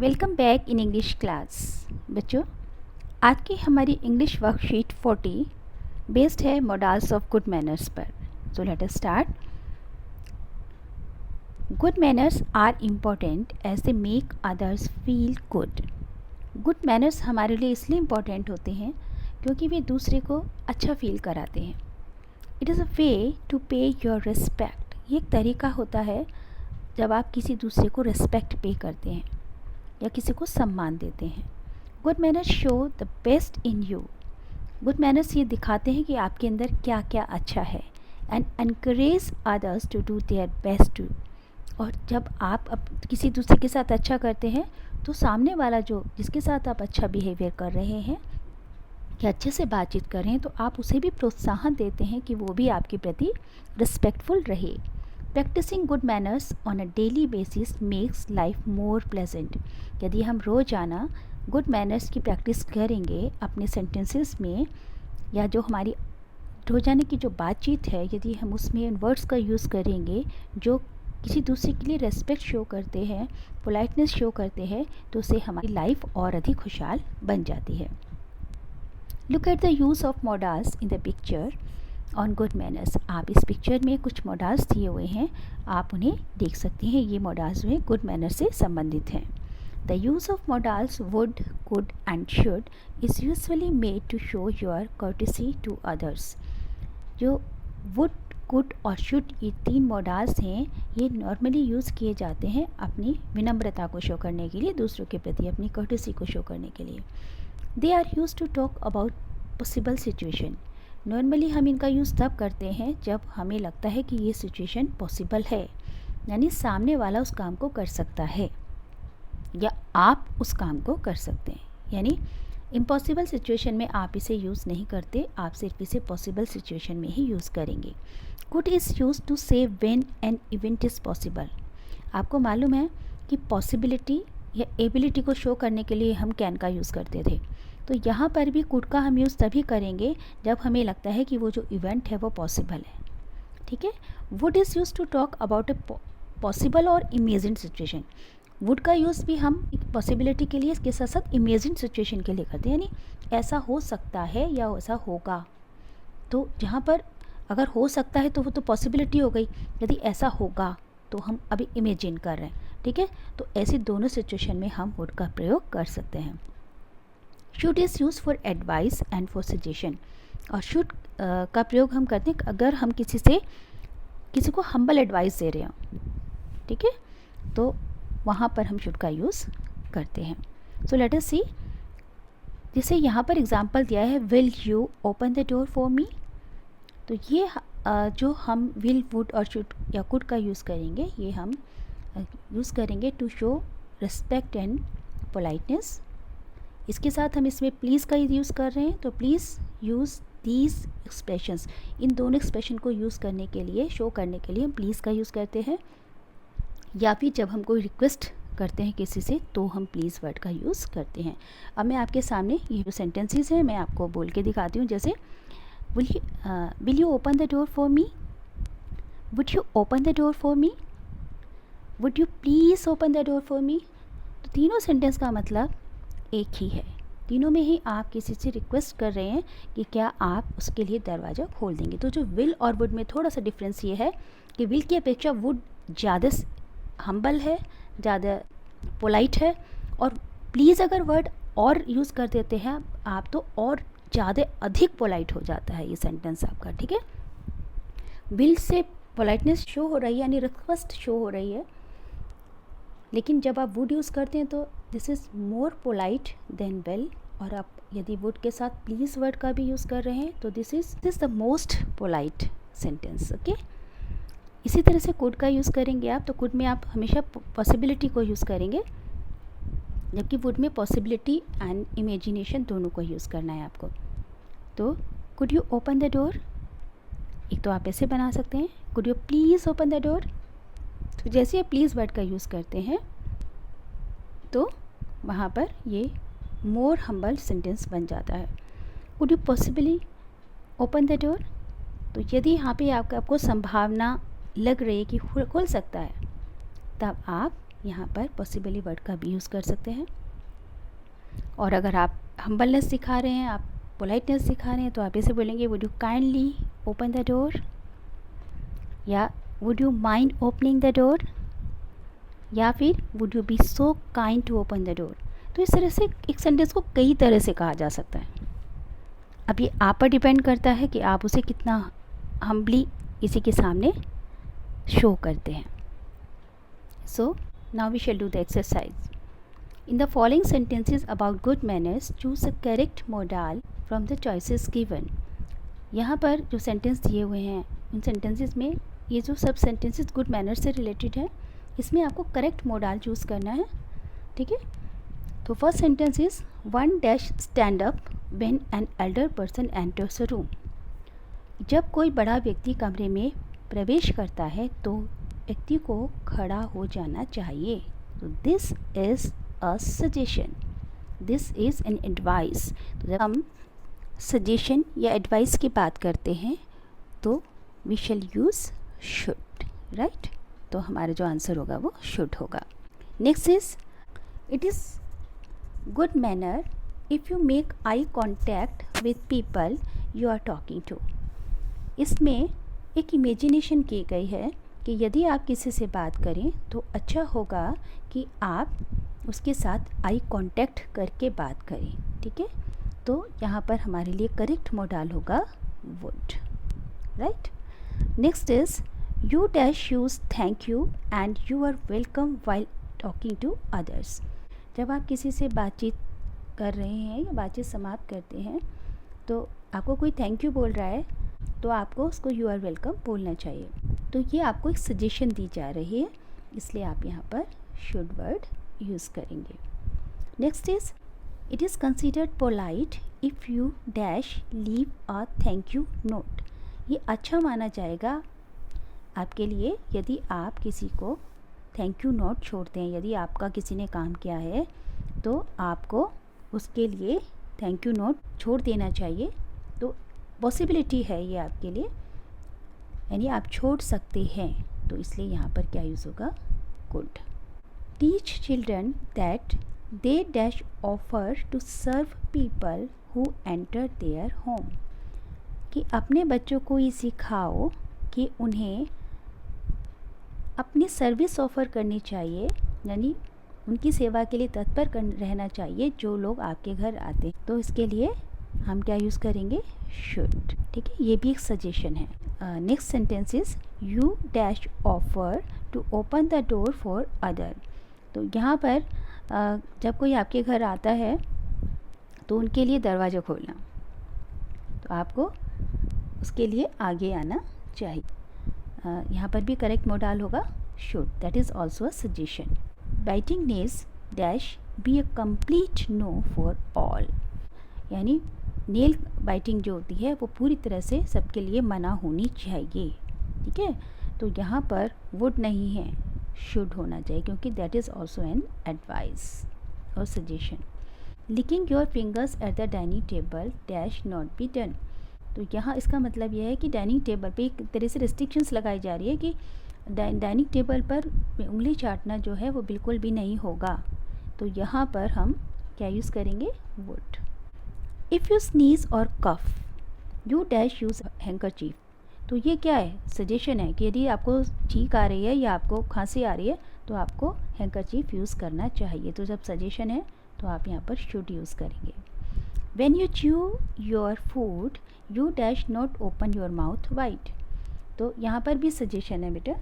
Welcome back in English class. बच्चों, आज की हमारी इंग्लिश वर्कशीट 40 बेस्ड है मॉडल्स ऑफ गुड मैनर्स पर। So let us start. Good manners are important as they make others feel good. Good manners हमारे लिए इसलिए important होते हैं क्योंकि वे दूसरे को अच्छा फील कराते हैं। It is a way to pay your respect. ये एक तरीका होता है जब आप किसी दूसरे को रिस्पेक्ट पे करते हैं या किसी को सम्मान देते हैं। Good manners show the best in you. Good manners ये दिखाते हैं कि आपके अंदर क्या क्या अच्छा है and encourage others to do their best too. और जब आप किसी दूसरे के साथ अच्छा करते हैं तो सामने वाला जो जिसके साथ आप अच्छा बिहेवियर कर रहे हैं या अच्छे से बातचीत कर रहे हैं तो आप उसे भी प्रोत्साहन देते हैं कि वो भी आपके प्रति रिस्पेक्टफुल रहे। Practising good manners on a daily basis makes life more pleasant. यदि हम रोज़ाना गुड मैनर्स की प्रैक्टिस करेंगे अपने सेंटेंसेस में या जो हमारी रोज़ाना की जो बातचीत है, यदि हम उसमें इन वर्ड्स का यूज़ करेंगे जो किसी दूसरे के लिए रेस्पेक्ट शो करते हैं, पोलाइटनेस शो करते हैं, तो उससे हमारी लाइफ और अधिक खुशहाल बन जाती है। Look at the use of models in the picture on good manners. आप इस पिक्चर में कुछ मॉडल्स दिए हुए हैं, आप उन्हें देख सकते हैं। ये मॉडल्स में गुड मैनर से संबंधित हैं। The use of modals would, could and should is usually made to show your courtesy to others. जो वुड, कुड और शुड, ये तीन मॉडल्स हैं, ये नॉर्मली यूज़ किए जाते हैं अपनी विनम्रता को शो करने के लिए, दूसरों के प्रति अपनी कर्टेसी को शो करने के लिए। They are use to talk about possible situation. Normally हम इनका यूज़ तब करते हैं जब हमें लगता है कि ये सिचुएशन पॉसिबल है, यानी सामने वाला उस काम को कर सकता है या आप उस काम को कर सकते हैं। यानी इम्पॉसिबल सिचुएशन में आप इसे यूज़ नहीं करते, आप सिर्फ इसे पॉसिबल सिचुएशन में ही यूज़ करेंगे। कुड इज़ यूज टू से when an event is possible. आपको मालूम है कि पॉसिबिलिटी या एबिलिटी को शो करने के लिए हम कैन का यूज़ करते थे, तो यहाँ पर भी कुड का हम यूज़ तभी करेंगे जब हमें लगता है कि वो जो इवेंट है वो पॉसिबल है। ठीक है। Would is use to talk about a possible और इमेजिन सिचुएशन। वुड का यूज़ भी हम पॉसिबिलिटी के लिए इसके साथ साथ इमेजिन सिचुएशन के लिए करते हैं, यानी ऐसा हो सकता है या ऐसा होगा। तो जहाँ पर अगर हो सकता है तो वो तो पॉसिबिलिटी हो गई, यदि ऐसा होगा तो हम अभी इमेजिन कर रहे हैं। ठीक है, तो ऐसी दोनों सिचुएशन में हम वुड का प्रयोग कर सकते हैं। Should is use for advice and for suggestion. और शुड का प्रयोग हम करते हैं अगर हम किसी को हम्बल एडवाइस दे रहे हैं, ठीक है, तो वहाँ पर हम शुड का यूज़ करते हैं। सो लेट अस सी, जैसे यहाँ पर एग्जांपल दिया है, will you open the door for me. तो ये जो हम विल, वुड और शुड या कुड का यूज़ करेंगे, ये हम यूज़ करेंगे to show respect and politeness. इसके साथ हम इसमें प्लीज़ का यूज़ कर रहे हैं, तो प्लीज़ यूज़ दीज एक्सप्रेशंस। इन दोनों एक्सप्रेशन को यूज़ करने के लिए, शो करने के लिए हम प्लीज़ का यूज़ करते हैं, या फिर जब हम कोई रिक्वेस्ट करते हैं किसी से तो हम प्लीज़ वर्ड का यूज़ करते हैं। अब मैं आपके सामने ये जो सेंटेंसेस हैं मैं आपको बोल के दिखाती हूँ। जैसे will you open the door for me, would you open the door for me, would you please open the door for me. तो तीनों सेंटेंस का मतलब एक ही है। तीनों में ही आप किसी से रिक्वेस्ट कर रहे हैं कि क्या आप उसके लिए दरवाज़ा खोल देंगे। तो जो विल और वुड में थोड़ा सा डिफरेंस ये है कि विल की अपेक्षा वुड ज़्यादा हम्बल है, ज़्यादा पोलाइट है, और प्लीज़ अगर वर्ड और यूज़ कर देते हैं आप तो और ज़्यादा अधिक पोलाइट हो जाता है ये सेंटेंस आपका। ठीक है, विल से पोलाइटनेस शो हो रही है, यानी रिक्वेस्ट शो हो रही है, लेकिन जब आप वुड यूज़ करते हैं तो this is more polite than will. और आप यदि वुड के साथ प्लीज़ वर्ड का भी यूज़ कर रहे हैं तो this is the most polite sentence. Okay, इसी तरह से कुड का यूज़ करेंगे आप, तो कुड में आप हमेशा पॉसिबिलिटी को यूज़ करेंगे, जबकि वुड में पॉसिबिलिटी एंड इमेजिनेशन दोनों को यूज़ करना है आपको। तो could you open the door, एक तो आप ऐसे बना सकते हैं, could you please open the door. तो जैसे आप प्लीज़ वर्ड का यूज़ करते हैं तो वहाँ पर ये मोर हम्बल सेंटेंस बन जाता है। Could you possibly open the door, तो यदि यहाँ पे आपको संभावना लग रही है कि खुल सकता है, तब आप यहाँ पर पॉसिबली वर्ड का भी यूज़ कर सकते हैं। और अगर आप हम्बलनेस सिखा रहे हैं, आप पोलाइटनेस सिखा रहे हैं, तो आप ऐसे बोलेंगे would you kindly open the door, या would you mind opening the door, या फिर would you be so kind to open the door. तो इस तरह से एक सेंटेंस को कई तरह से कहा जा सकता है। अब ये आप पर डिपेंड करता है कि आप उसे कितना हम्बली किसी के सामने शो करते हैं। So now we shall do the exercise. In the following sentences about good manners, choose a correct modal from the choices given. यहाँ पर जो सेंटेंस दिए हुए हैं उन सेंटेंसेस में ये जो सब सेंटेंसेस गुड मैनर्स से रिलेटेड है, इसमें आपको करेक्ट मोडाल चूज़ करना है, ठीक है। तो first sentence is one dash stand up when an elder person enters a room. जब कोई बड़ा व्यक्ति कमरे में प्रवेश करता है तो व्यक्ति को खड़ा हो जाना चाहिए। तो this is a suggestion, this is an advice। तो जब हम सजेशन या एडवाइस की बात करते हैं तो we shall use should, right? तो हमारा जो आंसर होगा वो should होगा। Next is it is good manner if you make eye contact with people you are talking to। इसमें एक इमेजिनेशन की गई है कि यदि आप किसी से बात करें तो अच्छा होगा कि आप उसके साथ आई कांटेक्ट करके बात करें, ठीक है। तो यहाँ पर हमारे लिए करेक्ट मोडाल होगा would, right. Next is you dash use thank you and you are welcome while talking to others. जब आप किसी से बातचीत कर रहे हैं या बातचीत समाप्त करते हैं तो आपको कोई थैंक यू बोल रहा है तो आपको उसको यू आर वेलकम बोलना चाहिए। तो ये आपको एक सजेशन दी जा रही है, इसलिए आप यहाँ पर शुड वर्ड यूज़ करेंगे। Next is it is considered polite if you dash leave a thank you note. ये अच्छा माना जाएगा आपके लिए यदि आप किसी को थैंक यू नोट छोड़ते हैं। यदि आपका किसी ने काम किया है तो आपको उसके लिए थैंक यू नोट छोड़ देना चाहिए। तो पॉसिबिलिटी है ये आपके लिए, यानी आप छोड़ सकते हैं, तो इसलिए यहाँ पर क्या यूज़ होगा could. Teach children that they dash offer to serve people who enter their home. कि अपने बच्चों को ये सिखाओ कि उन्हें अपनी सर्विस ऑफ़र करनी चाहिए, यानी उनकी सेवा के लिए तत्पर रहना चाहिए जो लोग आपके घर आते हैं। तो इसके लिए हम क्या यूज़ करेंगे शुड, ठीक है। ये भी एक सजेशन है। Next sentence is you dash offer to open the door for other. तो यहाँ पर जब कोई आपके घर आता है तो उनके लिए दरवाज़ा खोलना, तो आपको उसके लिए आगे आना चाहिए। यहाँ पर भी करेक्ट मोडाल होगा should, that is also a suggestion. Biting nails dash be a complete no for all. यानी नेल बाइटिंग जो होती है वो पूरी तरह से सबके लिए मना होनी चाहिए, ठीक है। तो यहाँ पर वुड नहीं है, शुड होना चाहिए, क्योंकि that is also an advice और suggestion. Licking your fingers at the dining table dash not be done. तो यहाँ इसका मतलब यह है कि डाइनिंग टेबल पे एक तरह से रिस्ट्रिक्शंस लगाई जा रही है कि डाइनिंग टेबल पर उंगली चाटना जो है वो बिल्कुल भी नहीं होगा। तो यहाँ पर हम क्या यूज़ करेंगे वुड। इफ़ यू स्नीज और कफ यू डैश यूज़ हैंकरचीफ। तो ये क्या है सजेशन है कि यदि आपको छींक आ रही है या आपको खांसी आ रही है तो आपको हैंकरचीफ यूज़ करना चाहिए। तो जब सजेशन है तो आप यहाँ पर शुड यूज़ करेंगे। When you chew your food you dash not open your mouth wide. तो यहाँ पर भी सजेशन है बेटा,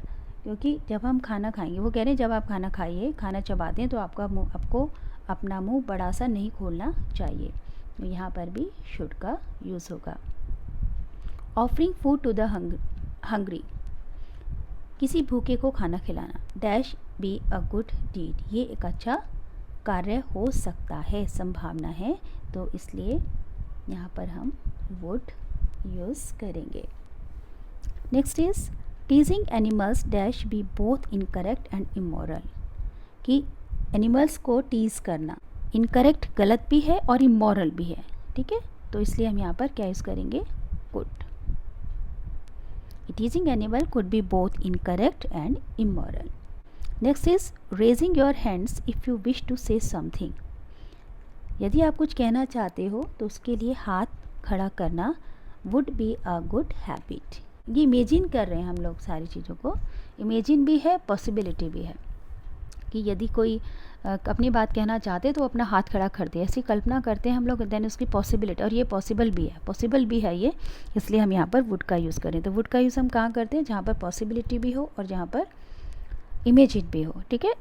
क्योंकि जब हम खाना खाएंगे, वो कह रहे हैं जब आप खाना खाइए, खाना चबाते हैं तो आपको अपना मुंह बड़ा सा नहीं खोलना चाहिए। तो यहाँ पर भी शुड का यूज़ होगा। Offering food to the hungry. किसी भूखे को खाना खिलाना dash be a good deed. ये एक अच्छा कार्य हो सकता है, संभावना है, तो इसलिए यहाँ पर हम वुड यूज़ करेंगे। Next is teasing animals dash be both incorrect and immoral. कि एनिमल्स को टीज़ करना इनकरेक्ट गलत भी है और इमोरल भी है, ठीक है। तो इसलिए हम यहाँ पर क्या यूज़ करेंगे could. Teasing animal could be both incorrect and immoral. Next is raising your hands if you wish to say something. यदि आप कुछ कहना चाहते हो तो उसके लिए हाथ खड़ा करना would be a good habit. ये इमेजिन कर रहे हैं हम लोग सारी चीज़ों को, इमेजिन भी है, पॉसिबिलिटी भी है कि यदि कोई अपनी बात कहना चाहते तो अपना हाथ खड़ा कर दे, ऐसी कल्पना करते हैं हम लोग, देन उसकी पॉसिबिलिटी, और ये पॉसिबल भी है ये, इसलिए हम यहाँ पर वुड का यूज़ करें। तो वुड का यूज़ हम कहाँ करते हैं, जहाँ पर पॉसिबिलिटी भी हो और जहाँ पर इमेजिन भी हो, ठीक है।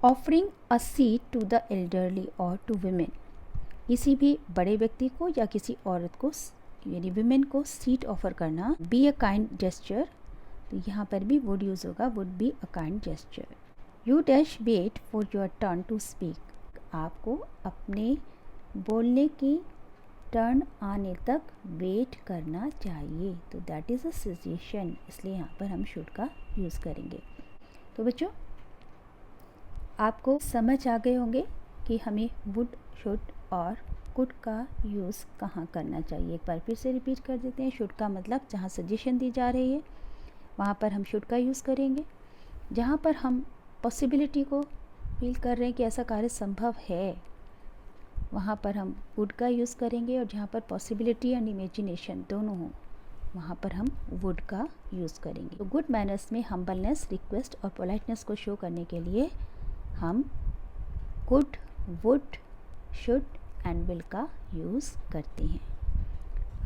Offering a seat to the elderly और टू वीमेन, किसी भी बड़े व्यक्ति को या किसी औरत को यानी वीमेन को सीट ऑफर करना। बी अ काइंड जेस्चर, तो यहाँ पर भी वुड यूज़ होगा, would be a kind gesture. You dash wait for your turn to speak, आपको अपने बोलने की टर्न आने तक वेट करना चाहिए, तो दैट इज़ अ सजेशन, इसलिए यहाँ पर हम शुड का यूज़ करेंगे। तो बच्चों आपको समझ आ गए होंगे कि हमें वुड, शुड और कुड का यूज़ कहाँ करना चाहिए। एक बार फिर से रिपीट कर देते हैं। शुड का मतलब जहाँ सजेशन दी जा रही है वहाँ पर हम शुड का यूज़ करेंगे। जहाँ पर हम पॉसिबिलिटी को फील कर रहे हैं कि ऐसा कार्य संभव है, वहाँ पर हम वुड का यूज़ करेंगे, और जहाँ पर पॉसिबिलिटी एंड इमेजिनेशन दोनों हों वहाँ पर हम वुड का यूज़ करेंगे। तो गुड मैनर्स में हम्बलनेस, रिक्वेस्ट और पोलाइटनेस को शो करने के लिए हम could, would, should and will का यूज़ करते हैं।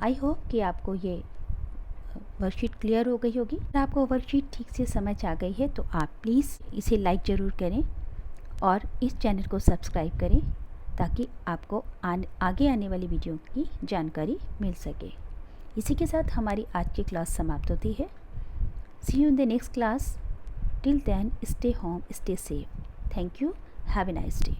आई होप कि आपको ये वर्कशीट क्लियर हो गई होगी। अगर आपको वर्कशीट ठीक से समझ आ गई है तो आप प्लीज़ इसे लाइक ज़रूर करें और इस चैनल को सब्सक्राइब करें ताकि आपको आगे आने वाली वीडियो की जानकारी मिल सके। इसी के साथ हमारी आज की क्लास समाप्त होती है। See you in the next class. Till then stay home, stay safe. Thank you. Have a nice day.